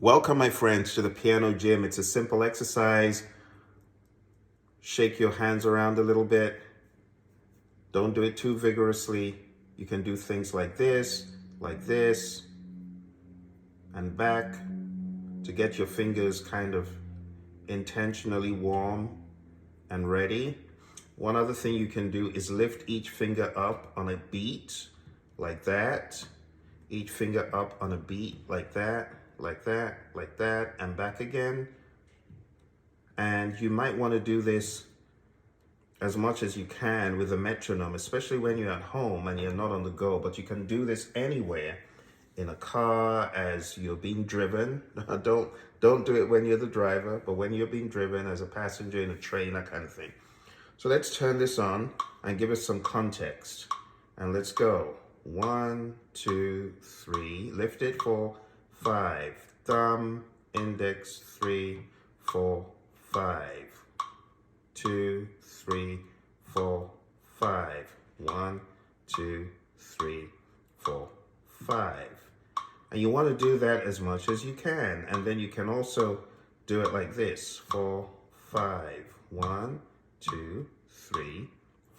Welcome, my friends, to the piano gym. It's a simple exercise. Shake your hands around a little bit. Don't do it too vigorously. You can do things like this, and back to get your fingers kind of intentionally warm and ready. One other thing you can do is lift each finger up on a beat, like that. Each finger up on a beat, like that, and back again. And you might want to do this as much as you can with a metronome, especially when you're at home and you're not on the go. But you can do this anywhere, in a car, as you're being driven. Don't do it when you're the driver, but when you're being driven as a passenger in a train, that kind of thing. So let's turn this on and give us some context. And let's go. 1, 2, 3. Lift it for 5. Thumb, index, 3, 4, 5. 2, 3, 4, 5. 1, 2, 3, 4, 5. And you want to do that as much as you can. And then you can also do it like this. 4, 5. 1, 2, 3,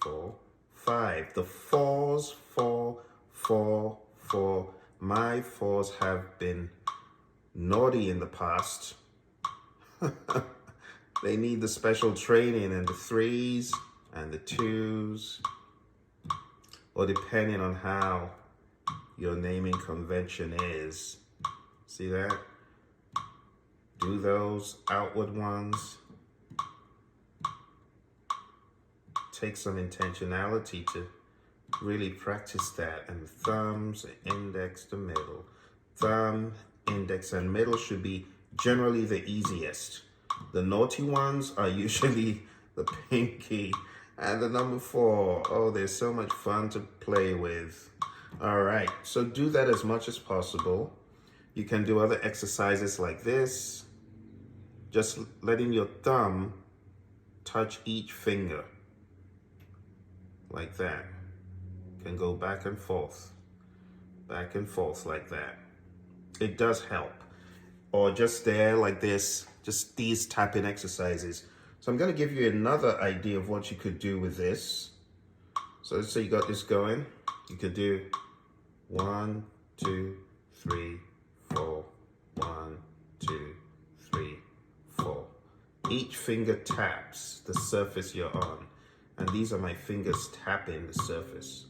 4, 5. The fours, 4, 4, 4. My fours have been naughty in the past. They need the special training, and the 3s and the 2s, or depending on how your naming convention is. See that? Do those outward ones. Take some intentionality to really practice that. And the thumbs, the index, the middle. Thumb, index, and middle should be generally the easiest. The naughty ones are usually the pinky and the number 4. Oh, they're so much fun to play with. All right, so do that as much as possible. You can do other exercises like this. Just letting your thumb touch each finger. Like that. You can go back and forth like that. It does help. Or just there like this, just these tapping exercises. So I'm going to give you another idea of what you could do with this. So let's say you got this going. You could do 1, 2, 3, 4, 1, 2, 3, 4. Each finger taps the surface you're on. And these are my fingers tapping the surface.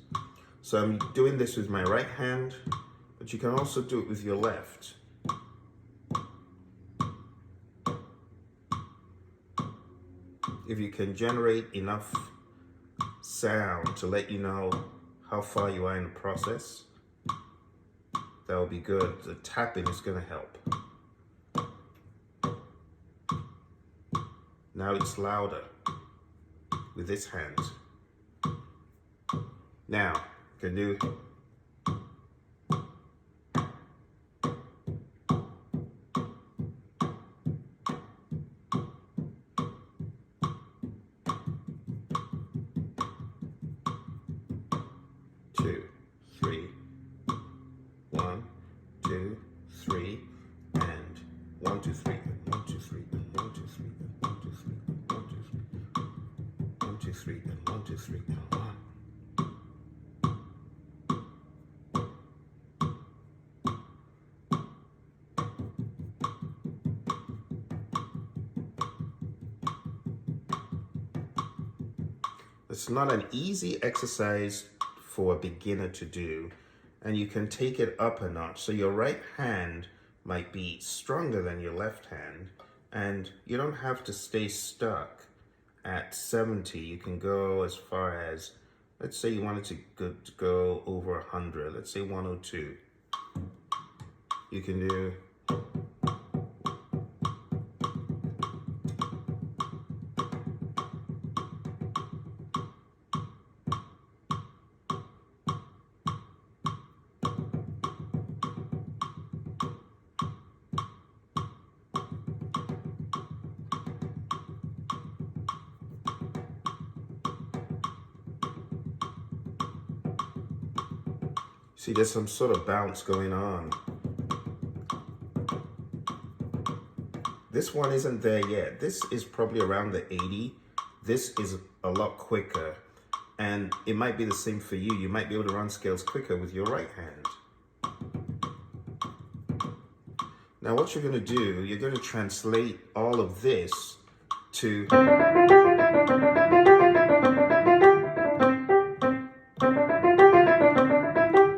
So I'm doing this with my right hand, but you can also do it with your left. If you can generate enough sound to let you know how far you are in the process, that will be good. The tapping is going to help. Now it's louder with this hand. Now, you can do two, 3, 1, 2, 3, and 1, 2, 3, 1, 2, 3, 1, 2, 3, 1, 2, 3, 1, 2, 3, 1, 2, 3, 1, 2, 3, 1. It's not an easy exercise for a beginner to do, and you can take it up a notch. So your right hand might be stronger than your left hand, and you don't have to stay stuck at 70. You can go as far as, let's say you wanted to go over 100. Let's say 102. You can do see, there's some sort of bounce going on. This one isn't there yet. This is probably around the 80. This is a lot quicker. And it might be the same for you. You might be able to run scales quicker with your right hand. Now what you're going to do, you're going to translate all of this to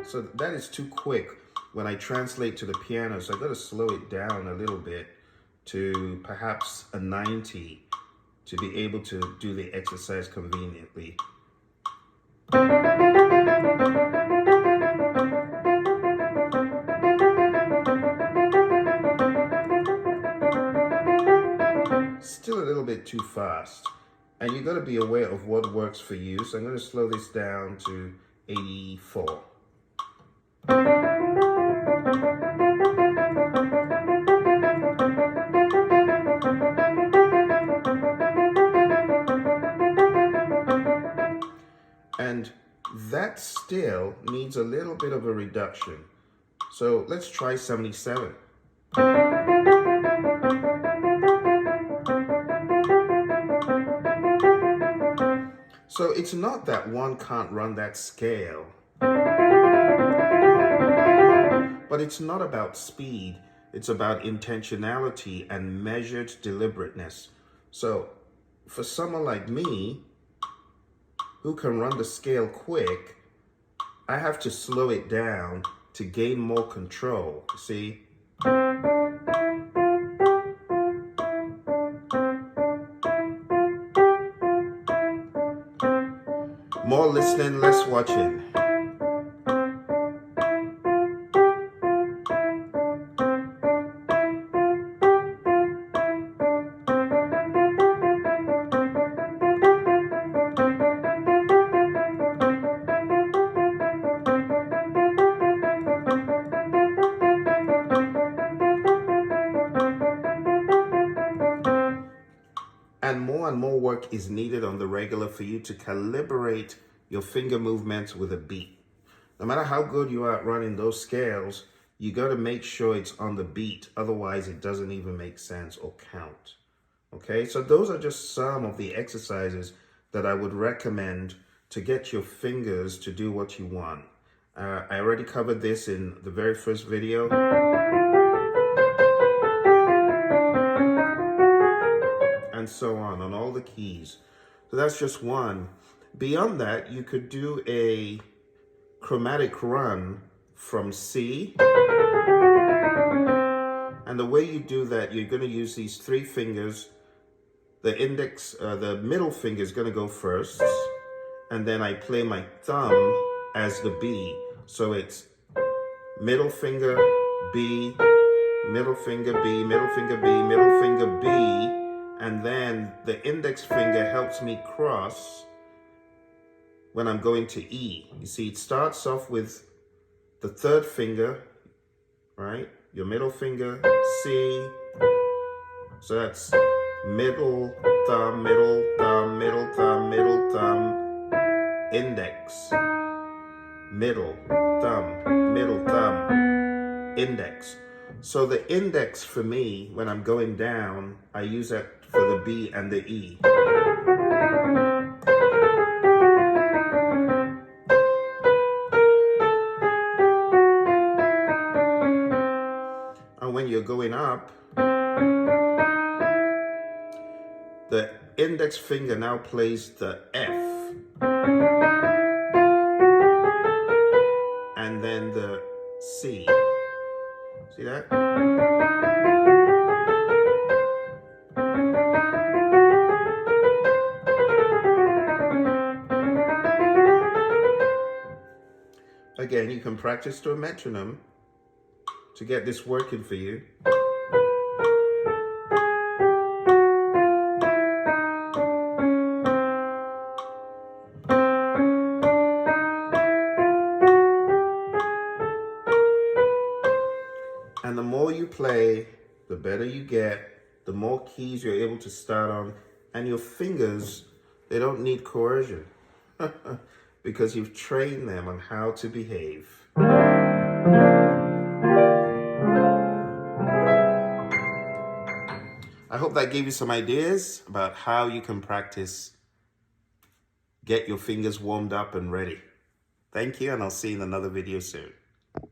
so that is too quick when I translate to the piano, so I've got to slow it down a little bit to perhaps a 90 to be able to do the exercise conveniently. Still a little bit too fast, and you've got to be aware of what works for you. So I'm going to slow this down to 84. And that still needs a little bit of a reduction. So let's try 77. So it's not that one can't run that scale, but it's not about speed. It's about intentionality and measured deliberateness. So for someone like me, who can run the scale quick, I have to slow it down to gain more control. See? More listening, less watching. And more work is needed on the regular for you to calibrate your finger movements with a beat. No matter how good you are at running those scales, you got to make sure it's on the beat. Otherwise, it doesn't even make sense or count. Okay, so those are just some of the exercises that I would recommend to get your fingers to do what you want. I already covered this in the very first video. And so on all the keys. So that's just one. Beyond that, you could do a chromatic run from C. And the way you do that, you're going to use these three fingers. The index, the middle finger is going to go first. And then I play my thumb as the B. So it's middle finger, B, middle finger, B, middle finger, B, middle finger, B. And then the index finger helps me cross when I'm going to E. You see, it starts off with the third finger, right? Your middle finger, C. So that's middle thumb, middle thumb, middle thumb, middle thumb, index, middle thumb, index. So the index for me, when I'm going down, I use that for the B and the E. And when you're going up, the index finger now plays the F. And then the C. See that? Again, you can practice to a metronome to get this working for you. And the more you play, the better you get, the more keys you're able to start on, and your fingers, they don't need coercion because you've trained them on how to behave. I hope that gave you some ideas about how you can practice, get your fingers warmed up and ready. Thank you, and I'll see you in another video soon.